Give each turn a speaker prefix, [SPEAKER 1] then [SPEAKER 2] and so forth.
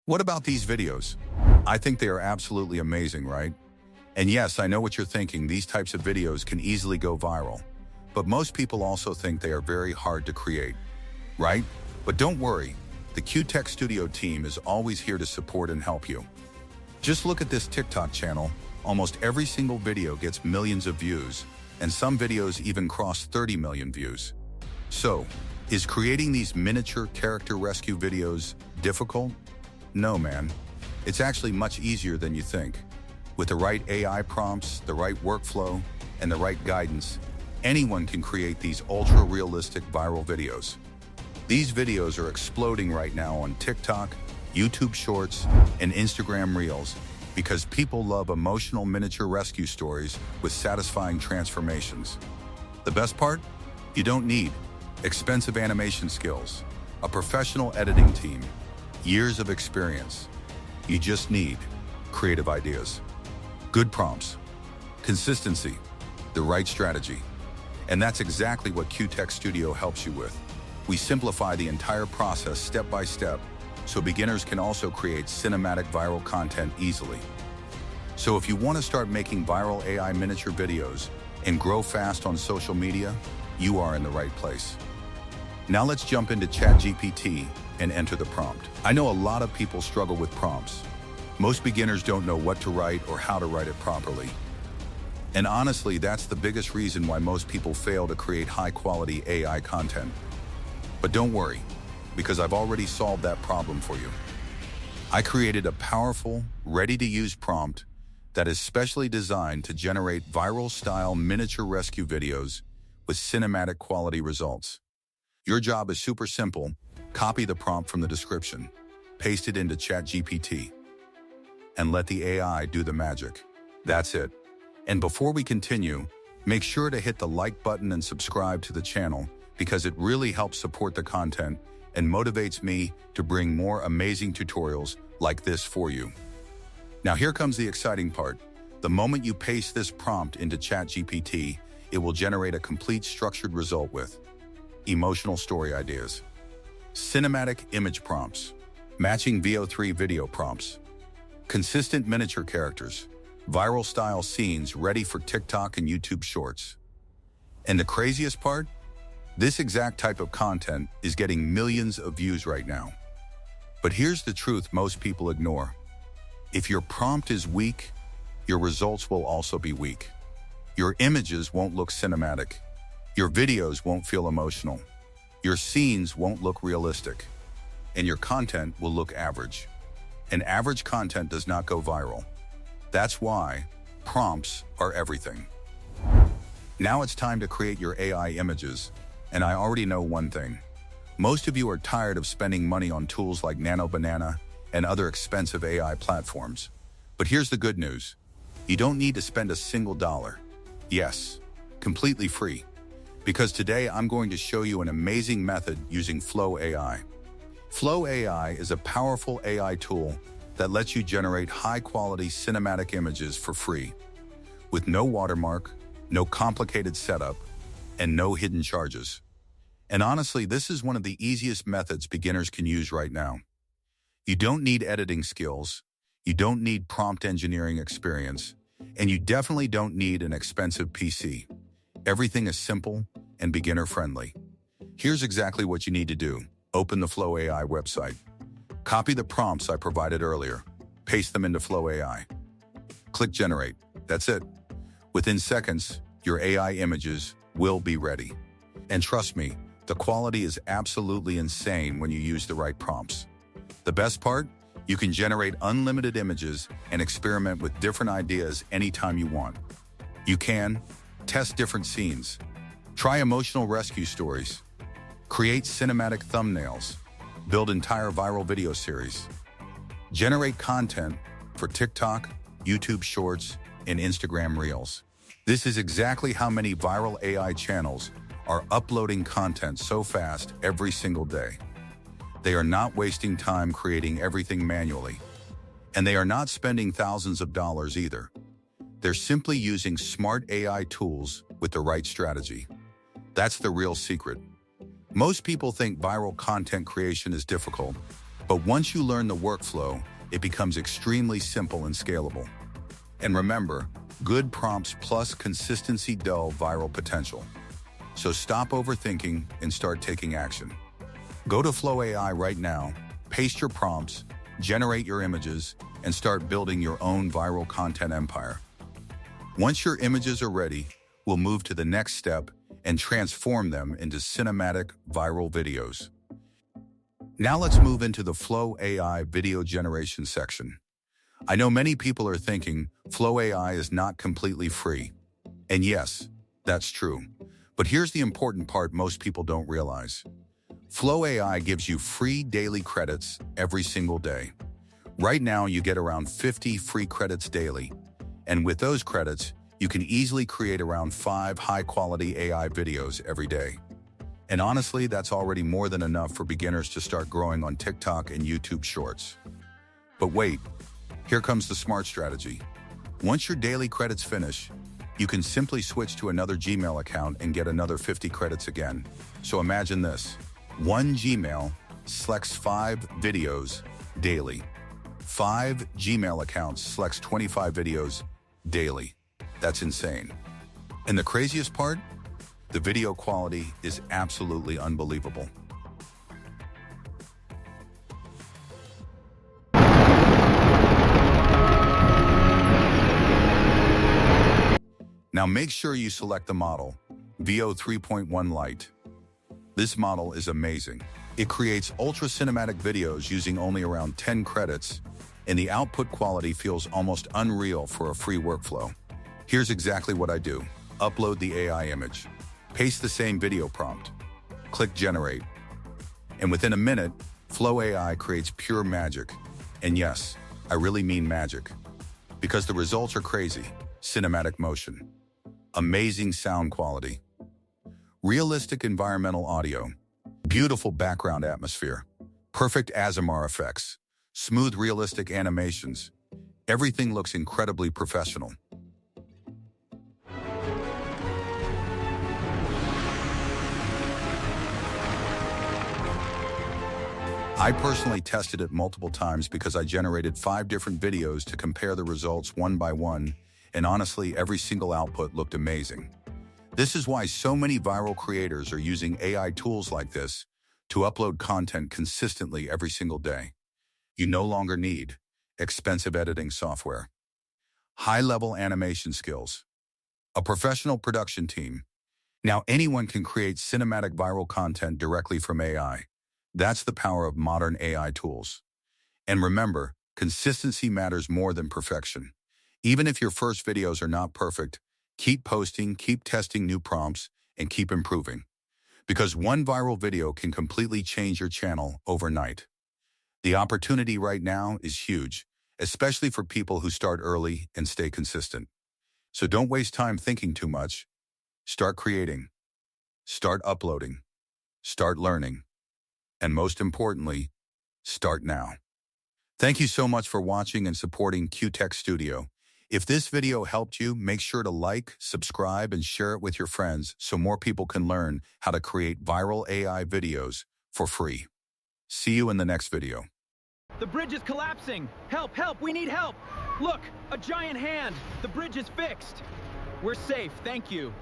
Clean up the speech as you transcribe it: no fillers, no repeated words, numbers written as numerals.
[SPEAKER 1] What about these videos? I think they are absolutely amazing, right? And yes, I know what you're thinking. These types of videos can easily go viral. But most people also think they are very hard to create, right? But don't worry, the Q-Tech Studio team is always here to support and help you. Just look at this TikTok channel. Almost every single video gets millions of views, and some videos even cross 30 million views. So, is creating these miniature character rescue videos difficult? No, man. It's actually much easier than you think. With the right AI prompts, the right workflow, and the right guidance, anyone can create these ultra-realistic viral videos. These videos are exploding right now on TikTok, YouTube Shorts, and Instagram Reels because people love emotional miniature rescue stories with satisfying transformations. The best part? You don't need expensive animation skills, a professional editing team, years of experience. You just need creative ideas, good prompts, consistency, the right strategy. And that's exactly what Q-Tech Studio helps you with. We simplify the entire process step by step so beginners can also create cinematic viral content easily. So if you want to start making viral AI miniature videos and grow fast on social media, you are in the right place. Now let's jump into ChatGPT and enter the prompt. I know a lot of people struggle with prompts. Most beginners don't know what to write or how to write it properly. And honestly, that's the biggest reason why most people fail to create high-quality AI content. But don't worry, because I've already solved that problem for you. I created a powerful, ready-to-use prompt that is specially designed to generate viral-style miniature rescue videos with cinematic quality results. Your job is super simple. Copy the prompt from the description, paste it into ChatGPT, and let the AI do the magic. That's it. And before we continue, make sure to hit the like button and subscribe to the channel because it really helps support the content and motivates me to bring more amazing tutorials like this for you. Now here comes the exciting part. The moment you paste this prompt into ChatGPT, it will generate a complete structured result with emotional story ideas, cinematic image prompts, matching VO3 video prompts, consistent miniature characters, viral style scenes ready for TikTok and YouTube Shorts. And the craziest part? This exact type of content is getting millions of views right now. But here's the truth most people ignore. If your prompt is weak, your results will also be weak. Your images won't look cinematic. Your videos won't feel emotional. Your scenes won't look realistic. And your content will look average. And average content does not go viral. That's why prompts are everything. Now it's time to create your AI images. And I already know one thing. Most of you are tired of spending money on tools like Nano Banana and other expensive AI platforms. But here's the good news. You don't need to spend a single dollar. Yes, completely free. Because today I'm going to show you an amazing method using Flow AI. Flow AI is a powerful AI tool that lets you generate high-quality cinematic images for free, with no watermark, no complicated setup, and no hidden charges. And honestly, this is one of the easiest methods beginners can use right now. You don't need editing skills, you don't need prompt engineering experience, and you definitely don't need an expensive PC. Everything is simple and beginner-friendly. Here's exactly what you need to do. Open the Flow AI website. Copy the prompts I provided earlier. Paste them into Flow AI. Click Generate. That's it. Within seconds, your AI images will be ready. And trust me, the quality is absolutely insane when you use the right prompts. The best part? You can generate unlimited images and experiment with different ideas anytime you want. You can test different scenes, try emotional rescue stories, create cinematic thumbnails, build entire viral video series, generate content for TikTok, YouTube Shorts, and Instagram Reels. This is exactly how many viral AI channels are uploading content so fast every single day. They are not wasting time creating everything manually, and they are not spending thousands of dollars either. They're simply using smart AI tools with the right strategy. That's the real secret. Most people think viral content creation is difficult, But once you learn the workflow, it becomes extremely simple and scalable. And remember, good prompts plus consistency dull viral potential. So stop overthinking and start taking action. Go to Flow AI right now, paste your prompts, generate your images, and start building your own viral content empire. Once your images are ready, we'll move to the next step and transform them into cinematic viral videos. Now let's move into the Flow AI video generation section. I know many people are thinking Flow AI is not completely free. And yes, that's true. But here's the important part most people don't realize. Flow AI gives you free daily credits every single day. Right now, you get around 50 free credits daily. And with those credits, you can easily create around 5 high-quality AI videos every day. And honestly, that's already more than enough for beginners to start growing on TikTok and YouTube Shorts. But wait, here comes the smart strategy. Once your daily credits finish, you can simply switch to another Gmail account and get another 50 credits again. So imagine this. One Gmail selects 5 videos daily. 5 Gmail accounts selects 25 videos daily. That's insane. And the craziest part? The video quality is absolutely unbelievable. Now make sure you select the model, VO 3.1 Lite. This model is amazing. It creates ultra-cinematic videos using only around 10 credits, and the output quality feels almost unreal for a free workflow. Here's exactly what I do. Upload the AI image. Paste the same video prompt. Click Generate. And within a minute, Flow AI creates pure magic. And yes, I really mean magic. Because the results are crazy. Cinematic motion. Amazing sound quality. Realistic environmental audio. Beautiful background atmosphere. Perfect ASMR effects. Smooth realistic animations. Everything looks incredibly professional. I personally tested it multiple times because I generated 5 different videos to compare the results one by one, and honestly, every single output looked amazing. This is why so many viral creators are using AI tools like this to upload content consistently every single day. You no longer need expensive editing software, high-level animation skills, a professional production team. Now anyone can create cinematic viral content directly from AI. That's the power of modern AI tools. And remember, consistency matters more than perfection. Even if your first videos are not perfect, keep posting, keep testing new prompts, and keep improving. Because one viral video can completely change your channel overnight. The opportunity right now is huge, especially for people who start early and stay consistent. So don't waste time thinking too much. Start creating. Start uploading. Start learning. And most importantly, start now. Thank you so much for watching and supporting Q-Tech Studio. If this video helped you, make sure to like, subscribe, and share it with your friends so more people can learn how to create viral AI videos for free. See you in the next video.
[SPEAKER 2] The bridge is collapsing! Help, help, we need help! Look, a giant hand! The bridge is fixed! We're safe, thank you.